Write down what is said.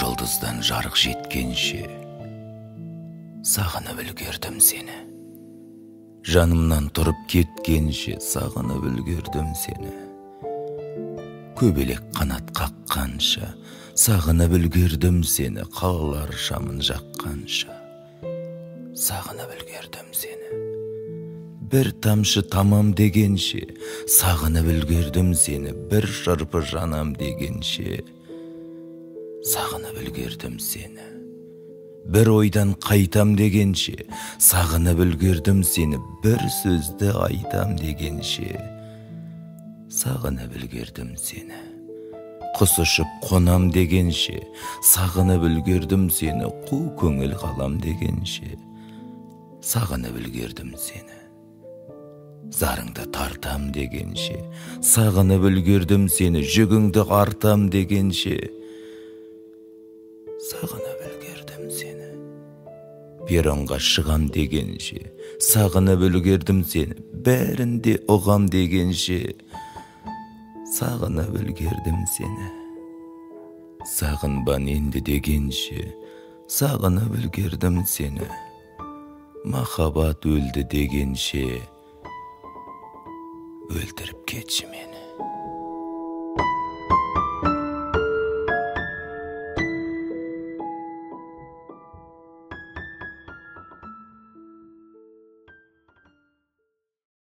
Жұлдыздан жарық жеткенше сағынып үлгердім сені. Жанымнан тұрып кеткенше сағынып үлгердім сені. Көбелек қанат қаққанша сағынып үлгердім сені. Қалалар шамын жаққанша сағынып үлгердім сені. Бір тамшы тамам дегенше сағынып үлгердім сені. Бір шырпы жанам дегенше сағынып үлгердім сені. Бір ойдан қайтам дегенше сағынып үлгердім сені. Бір сөзді айтам дегенше сағынып үлгердім сені. Құс ұшып қонам дегенше сағынып үлгердім сені. Қу көңіл қалам дегенше сағынып үлгердім сені. Зарыңды тартам дегенше сағынып үлгердім сені. Жүгіңді артам дегенше сағынып үлгердім сені. Перронға шығам дегенше сағынып үлгердім сені. Бәрінде ұғам дегенше сағынып үлгердім сені. Сағынбан енді дегенше сағынып үлгердім сені. Махаббат өлді дегенше өлтіріп кетші мені.